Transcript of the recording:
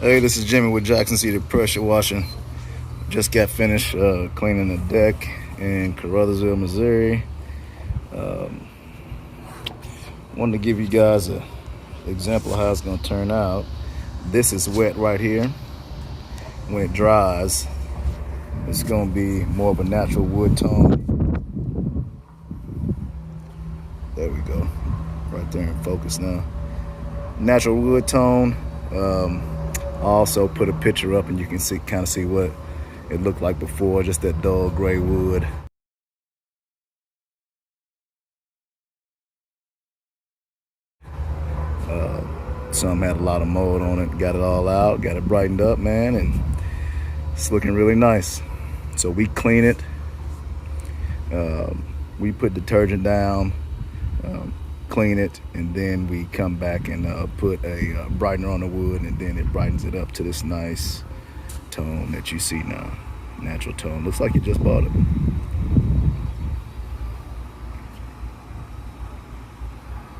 Hey, this is Jimmy with Jackson City Pressure Washing. Just got finished cleaning the deck in Caruthersville, Missouri. Wanted to give you guys an example of how it's going to turn out. This is wet right here. When it dries, it's going to be more of a natural wood tone. There we go. Right there in focus now. Natural wood tone. I also put a picture up and you can kind of see what it looked like before, just that dull gray wood. Some had a lot of mold on it. Got it all out, got it brightened up, man, and it's looking really nice. So we clean it. We put detergent down, clean it, and then we come back and put a brightener on the wood, and then it brightens it up to this nice tone that you see now. Natural tone. Looks like you just bought it.